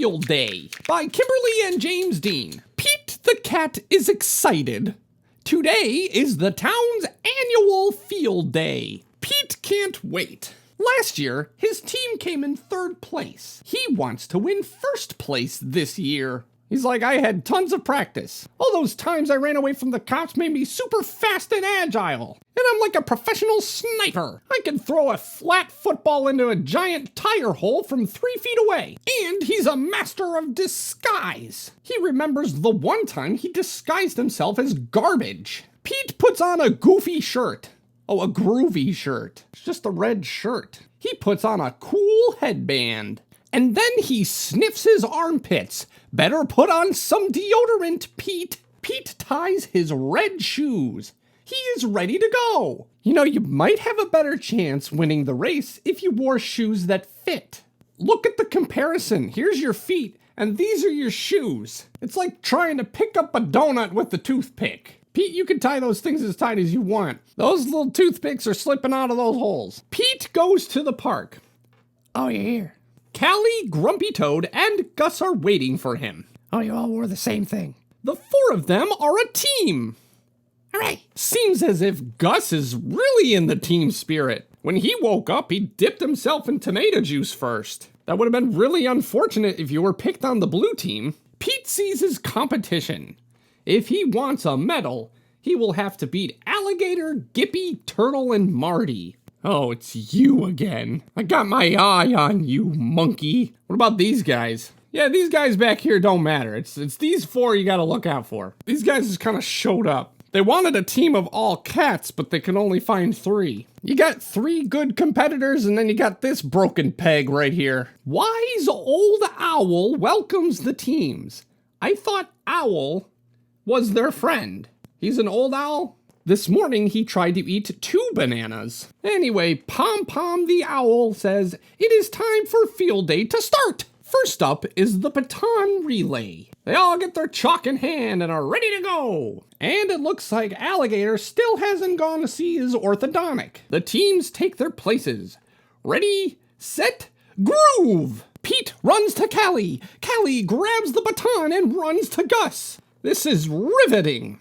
Field Day by Kimberly and James Dean. Pete the cat is excited. Today is the town's annual field day. Pete can't wait. Last year, his team came in third place. He wants to win first place this year. He's like, I had tons of practice. All those times I ran away from the cops made me super fast and agile. And I'm like a professional sniper. I can throw a flat football into a giant tire hole from 3 feet away. And he's a master of disguise. He remembers the one time he disguised himself as garbage. Pete puts on a goofy shirt. Oh, a groovy shirt. It's just a red shirt. He puts on a cool headband. And then he sniffs his armpits. Better put on some deodorant, Pete. Pete ties his red shoes. He is ready to go. You know, you might have a better chance winning the race if you wore shoes that fit. Look at the comparison. Here's your feet, and these are your shoes. It's like trying to pick up a donut with the toothpick. Pete, you can tie those things as tight as you want. Those little toothpicks are slipping out of those holes. Pete goes to the park. Oh, you're here. Callie, Grumpy Toad, and Gus are waiting for him. Oh, you all wore the same thing. The 4 of them are a team. Hooray! Seems as if Gus is really in the team spirit. When he woke up, he dipped himself in tomato juice first. That would have been really unfortunate if you were picked on the blue team. Pete sees his competition. If he wants a medal, he will have to beat Alligator, Gippy, Turtle, and Marty. Oh, it's you again. I got my eye on you, monkey. What about these guys? Yeah, these guys back here don't matter. It's these 4 you gotta look out for. These guys just kind of showed up. They wanted a team of all cats, but they could only find 3. You got 3 good competitors, and then you got this broken peg right here. Wise Old Owl welcomes the teams. I thought Owl was their friend. He's an old owl? This morning, he tried to eat 2 bananas. Anyway, Pom Pom the Owl says, it is time for field day to start. First up is the Baton Relay. They all get their chalk in hand and are ready to go. And it looks like Alligator still hasn't gone to see his orthodontic. The teams take their places. Ready, set, groove! Pete runs to Callie. Callie grabs the baton and runs to Gus. This is riveting.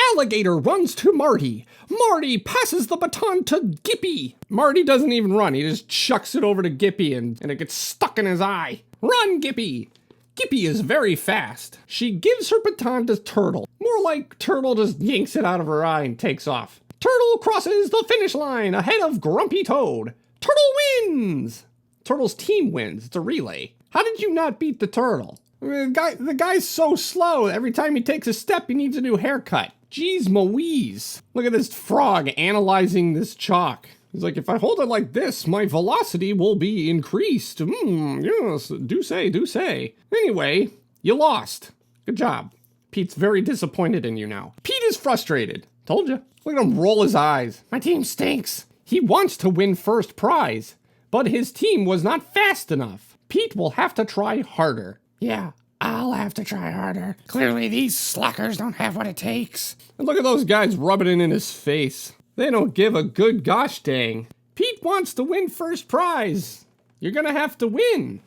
Alligator runs to Marty. Marty passes the baton to Gippy. Marty doesn't even run. He just chucks it over to Gippy and it gets stuck in his eye. Run, Gippy. Gippy is very fast. She gives her baton to Turtle. More like Turtle just yanks it out of her eye and takes off. Turtle crosses the finish line ahead of Grumpy Toad. Turtle wins. Turtle's team wins. It's a relay. How did you not beat the Turtle? The guy's so slow. Every time he takes a step, he needs a new haircut. Jeez Moise. Look at this frog analyzing this chalk. He's like, if I hold it like this, my velocity will be increased. Yes, do say. Anyway, you lost. Good job. Pete's very disappointed in you now. Pete is frustrated. Told you. Look at him roll his eyes. My team stinks. He wants to win first prize, but his team was not fast enough. Pete will have to try harder. Yeah, I'll have to try harder. Clearly these slackers don't have what it takes. And look at those guys rubbing it in his face. They don't give a good gosh dang. Pete wants to win first prize. You're gonna have to win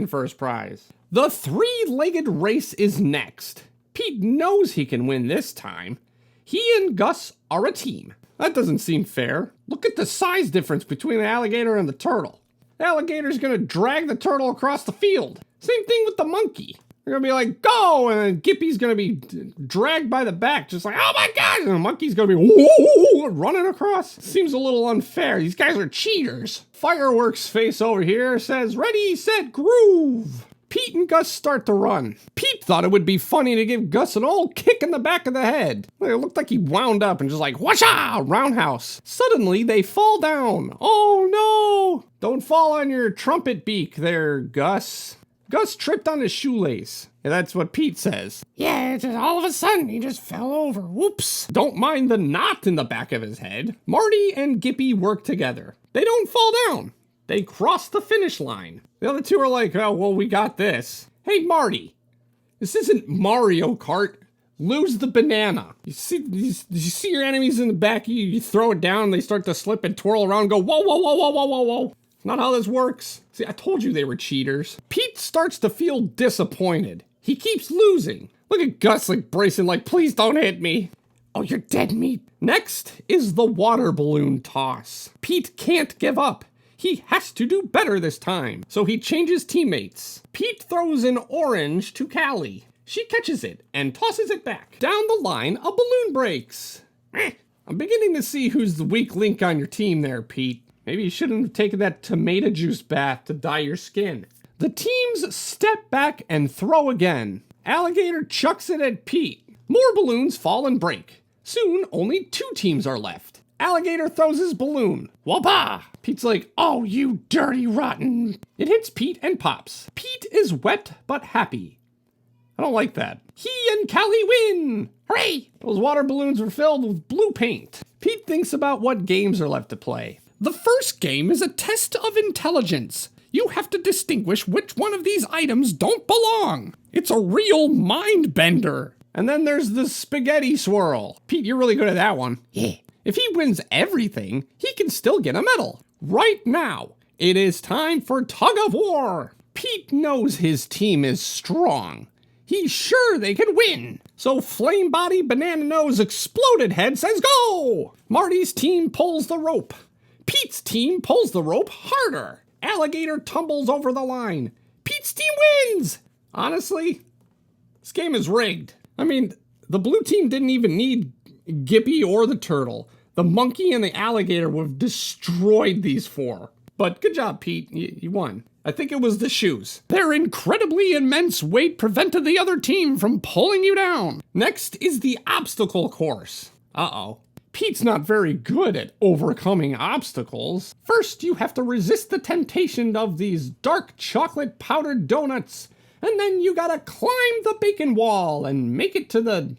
first prize. The 3-legged race is next. Pete knows he can win this time. He and Gus are a team. That doesn't seem fair. Look at the size difference between the alligator and the turtle. The alligator's gonna drag the turtle across the field. Same thing with the monkey. They're gonna be like, go! And then Gippy's gonna be dragged by the back, just like, oh my God! And the monkey's gonna be whoa, running across. Seems a little unfair. These guys are cheaters. Fireworks face over here says, ready, set, groove. Pete and Gus start to run. Pete thought it would be funny to give Gus an old kick in the back of the head. It looked like he wound up and just like, whasha, roundhouse. Suddenly they fall down. Oh no! Don't fall on your trumpet beak there, Gus. Gus tripped on his shoelace. Yeah, that's what Pete says. Yeah, just all of a sudden he just fell over. Whoops. Don't mind the knot in the back of his head. Marty and Gippy work together. They don't fall down. They cross the finish line. The other 2 are like, oh, well, we got this. Hey, Marty, this isn't Mario Kart. Lose the banana. You see your enemies in the back, you throw it down, they start to slip and twirl around and go, whoa, whoa, whoa, whoa, whoa, whoa, whoa. not how this works. See, I told you they were cheaters. Pete starts to feel disappointed. He keeps losing. Look at Gus like bracing like, please don't hit me. Oh, you're dead meat. Next is the water balloon toss. Pete can't give up. He has to do better this time. So he changes teammates. Pete throws an orange to Callie. She catches it and tosses it back. Down the line, a balloon breaks. I'm beginning to see who's the weak link on your team there, Pete. Maybe you shouldn't have taken that tomato juice bath to dye your skin. The teams step back and throw again. Alligator chucks it at Pete. More balloons fall and break. Soon, only 2 teams are left. Alligator throws his balloon. Whoopah! Pete's like, oh, you dirty rotten. It hits Pete and pops. Pete is wet but happy. I don't like that. He and Callie win! Hooray! Those water balloons were filled with blue paint. Pete thinks about what games are left to play. The first game is a test of intelligence. You have to distinguish which one of these items don't belong. It's a real mind bender. And then there's the spaghetti swirl. Pete, you're really good at that one. Yeah. If he wins everything, he can still get a medal. Right now, it is time for Tug of War. Pete knows his team is strong. He's sure they can win. So Flame Body Banana Nose Exploded Head says go! Marty's team pulls the rope. Pete's team pulls the rope harder. Alligator tumbles over the line. Pete's team wins! Honestly, this game is rigged. I mean, the blue team didn't even need Gippy or the turtle. The monkey and the alligator would have destroyed these 4. But good job, Pete. You won. I think it was the shoes. Their incredibly immense weight prevented the other team from pulling you down. Next is the obstacle course. Uh-oh. Pete's not very good at overcoming obstacles. First, you have to resist the temptation of these dark chocolate powdered donuts. And then you gotta climb the bacon wall and make it to the,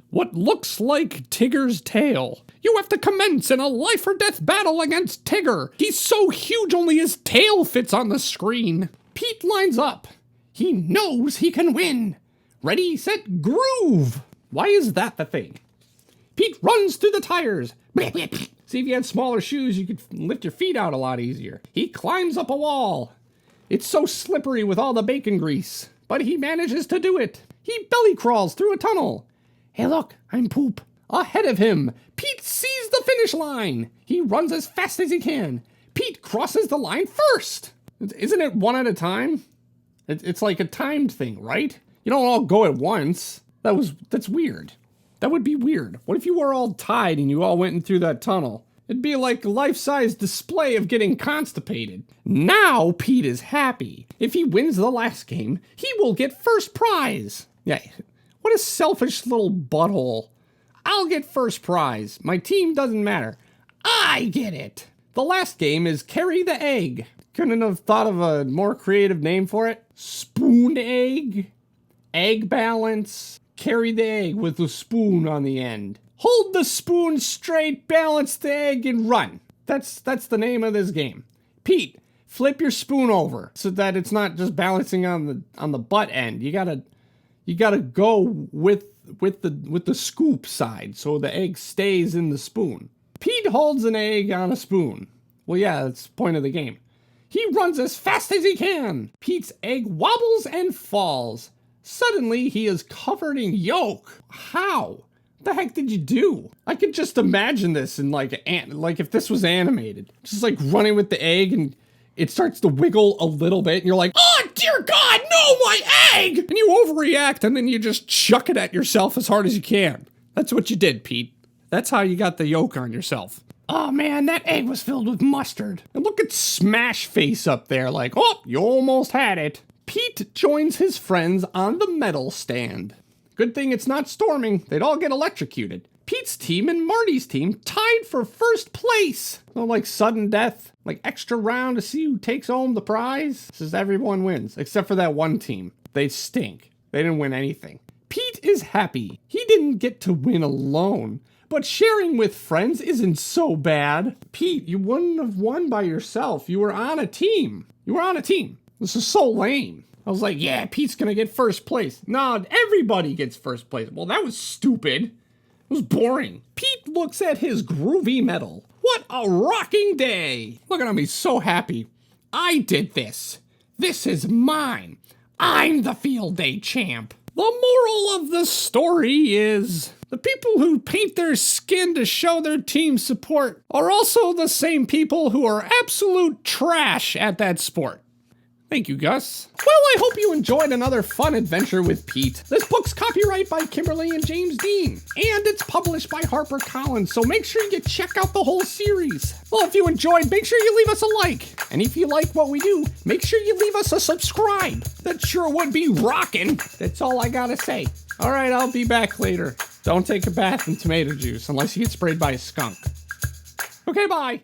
what looks like Tigger's tail. You have to commence in a life or death battle against Tigger. He's so huge only his tail fits on the screen. Pete lines up. He knows he can win. Ready, set, groove. Why is that the thing? Pete runs through the tires. See, if you had smaller shoes, you could lift your feet out a lot easier. He climbs up a wall. It's so slippery with all the bacon grease, but he manages to do it. He belly crawls through a tunnel. Hey, look, I'm Poop. Ahead of him, Pete sees the finish line. He runs as fast as he can. Pete crosses the line first. Isn't it one at a time? It's like a timed thing, right? You don't all go at once. That's weird. That would be weird. What if you were all tied and you all went in through that tunnel? It'd be like a life-size display of getting constipated. Now Pete is happy. If he wins the last game, he will get first prize. Yeah, what a selfish little butthole. I'll get first prize. My team doesn't matter. I get it. The last game is Carry the Egg. Couldn't have thought of a more creative name for it. Spoon egg. Egg balance. Carry the egg with a spoon on the end. Hold the spoon straight, balance the egg, and run. That's the name of this game. Pete, flip your spoon over so that it's not just balancing on the butt end. You gotta go with the scoop side so the egg stays in the spoon. Pete holds an egg on a spoon. Well, yeah, that's the point of the game. He runs as fast as he can. Pete's egg wobbles and falls. Suddenly, he is covered in yolk. How? What the heck did you do? I could just imagine this in like if this was animated. Just like running with the egg and it starts to wiggle a little bit and you're like, oh dear God, no, my egg! And you overreact and then you just chuck it at yourself as hard as you can. That's what you did, Pete. That's how you got the yolk on yourself. Oh man, that egg was filled with mustard. And look at Smash Face up there like, oh, you almost had it. Pete joins his friends on the medal stand. Good thing it's not storming. They'd all get electrocuted. Pete's team and Marty's team tied for first place. So like sudden death, like extra round to see who takes home the prize. This is everyone wins, except for that one team. They stink. They didn't win anything. Pete is happy. He didn't get to win alone, but sharing with friends isn't so bad. Pete, you wouldn't have won by yourself. You were on a team. This is so lame. I was like, yeah, Pete's gonna get first place. No, everybody gets first place. Well, that was stupid. It was boring. Pete looks at his groovy medal. What a rocking day! Look at him, he's so happy. I did this. This is mine. I'm the field day champ. The moral of the story is the people who paint their skin to show their team support are also the same people who are absolute trash at that sport. Thank you, Gus. Well, I hope you enjoyed another fun adventure with Pete. This book's copyright by Kimberly and James Dean, and it's published by HarperCollins, so make sure you check out the whole series. Well, if you enjoyed, make sure you leave us a like. And if you like what we do, make sure you leave us a subscribe. That sure would be rockin'. That's all I gotta say. All right, I'll be back later. Don't take a bath in tomato juice unless you get sprayed by a skunk. Okay, bye.